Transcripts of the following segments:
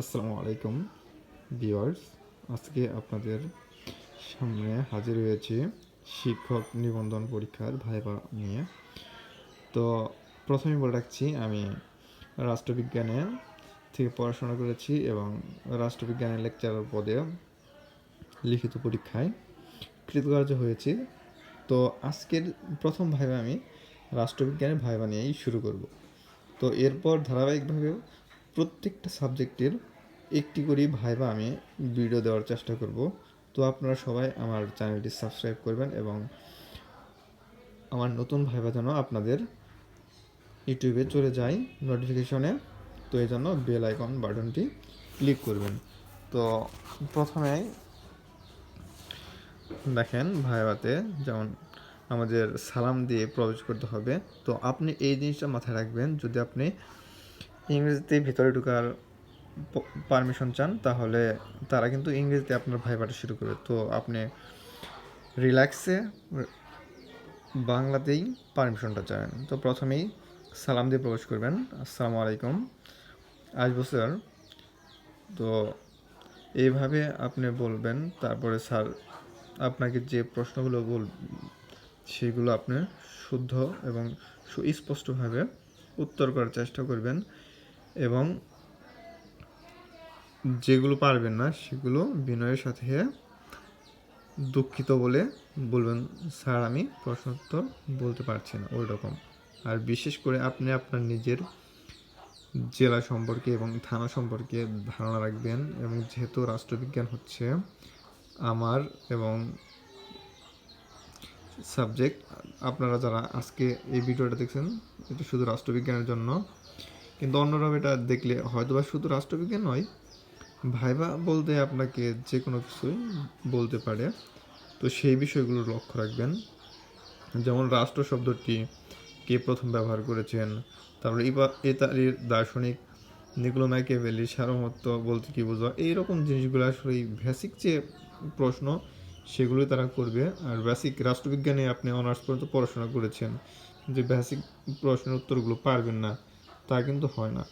আসসালামু আলাইকুম ভিউয়ার্স। আজকে আপনাদের সামনে হাজির হয়েছি শিক্ষক নিবন্ধন পরীক্ষার ভাইভা নিয়ে। তো প্রথমে বলে রাখছি, আমি রাষ্ট্রবিজ্ঞানে থেকে পড়াশোনা করেছি এবং রাষ্ট্রবিজ্ঞানের লেকচারার পদে লিখিত পরীক্ষায় কৃতকার্য হয়েছি। তো আজকের প্রথম ভাইভা আমি রাষ্ট্রবিজ্ঞানের ভাইভা নিয়েই শুরু করব। তো এরপর ধারাবাহিকভাবে প্রত্যেকটা সাবজেক্টের একটি করে ভাইভা আমি ভিডিও দেওয়ার চেষ্টা করব। তো আপনারা সবাই আমার চ্যানেলটি সাবস্ক্রাইব করবেন এবং আমার নতুন ভাইভা যেন আপনাদের ইউটিউবে চলে যায় নোটিফিকেশনে। তো এই জন্য বেল আইকন বাটনটি ক্লিক করবেন। তো প্রথমেই দেখেন ভাইভাতে যেমন আমাদের সালাম দিয়ে প্রবেশ করতে হবে। তো আপনি এই জিনিসটা মাথায় রাখবেন, যদি আপনি ইংরেজিতে ভিতরে ঢোকার পারমিশন চান তাহলে তারা কিন্তু ইংরেজিতে আপনার ভাইভাটা শুরু করবে। তো আপনি রিল্যাক্সে বাংলাতেই পারমিশনটা চাবেন। তো প্রথমেই সালাম দিয়ে প্রবেশ করবেন, আসসালামু আলাইকুম, আসবো স্যার। তো এইভাবে আপনি বলবেন। তারপরে স্যার আপনাকে যে প্রশ্নগুলো সেগুলো আপনি শুদ্ধ এবং সুস্পষ্টভাবে উত্তর করার চেষ্টা করবেন এবং যেগুলো পারবেন না সেগুলো বিনয়ের সাথে দুঃখিত বলে বলবেন, স্যার আমি প্রশ্নোত্তর বলতে পারছি না, ওই রকম। আর বিশেষ করে আপনি আপনার নিজের জেলা সম্পর্কে এবং থানা সম্পর্কে ধারণা রাখবেন। এবং যেহেতু রাষ্ট্রবিজ্ঞান হচ্ছে আমার এবং সাবজেক্ট, আপনারা যারা আজকে এই ভিডিওটা দেখছেন এটা শুধু রাষ্ট্রবিজ্ঞানের জন্য, কিন্তু অন্যরা এটা দেখলে হয়তোবা শুধু রাষ্ট্রবিজ্ঞান নয়, ভাইভা বলতে আপনাকে যে কোনো কিছুই বলতে পারে। তো সেই বিষয়গুলো লক্ষ্য রাখবেন। যেমন রাষ্ট্র শব্দটি কে প্রথম ব্যবহার করেছেন, তারপরে ইতালির দার্শনিক নিকোলো ম্যাকিয়াভেলি সারমত্ব বলতে কী বোঝা, এইরকম জিনিসগুলো আসলে বেসিক যে প্রশ্ন সেগুলোই তারা করবে। আর বেসিক রাষ্ট্রবিজ্ঞানে আপনি অনার্স পর্যন্ত পড়াশোনা করেছেন, যে বেসিক প্রশ্নের উত্তরগুলো পারবেন না তা কিন্তু হয় না।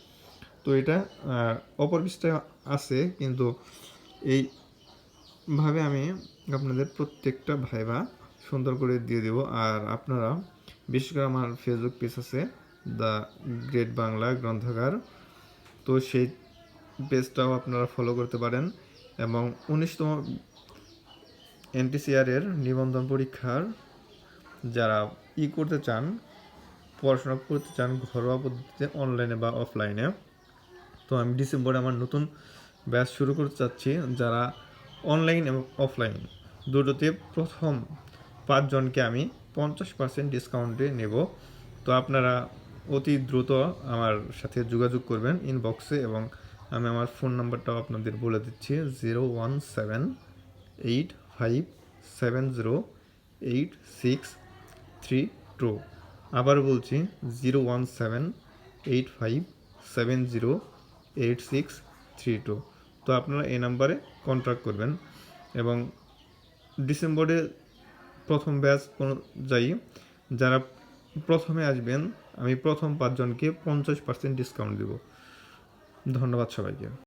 তো এটা অপর পৃষ্ঠায় আছে, কিন্তু এইভাবে আমি আপনাদের প্রত্যেকটা ভাইভা সুন্দর করে দিয়ে দেব। আর আপনারা বিশেষ করে আমার ফেসবুক পেজ আছে দ্য গ্রেট বাংলা গ্রন্থাগার, তো সেই পেজটাও আপনারা ফলো করতে পারেন। এবং 19তম এনটিসিআরের নিবন্ধন পরীক্ষার যারা করতে চান, পড়াশোনা করতে চান ঘরোয়া পদ্ধতিতে অনলাইনে বা অফলাইনে, তো আমি ডিসেম্বরে আমার নতুন ব্যাচ শুরু করতে চাচ্ছি। যারা অনলাইন এবং অফলাইন দুটোতে প্রথম 5 জনকে আমি 50% ডিসকাউন্টে নেব। তো আপনারা অতি দ্রুত আমার সাথে যোগাযোগ করবেন ইনবক্সে, এবং আমি আমার ফোন নাম্বারটাও আপনাদের বলে দিচ্ছি, 01785708632। আবার বলছি 01785708632। তো আপনারা এই নাম্বারে কন্ট্যাক্ট করবেন। এবং ডিসেম্বরে প্রথম ব্যাচ অনুযায়ী যারা প্রথমে আসবেন আমি প্রথম 5 জনকে 50% ডিসকাউন্ট দেব। ধন্যবাদ সবাইকে।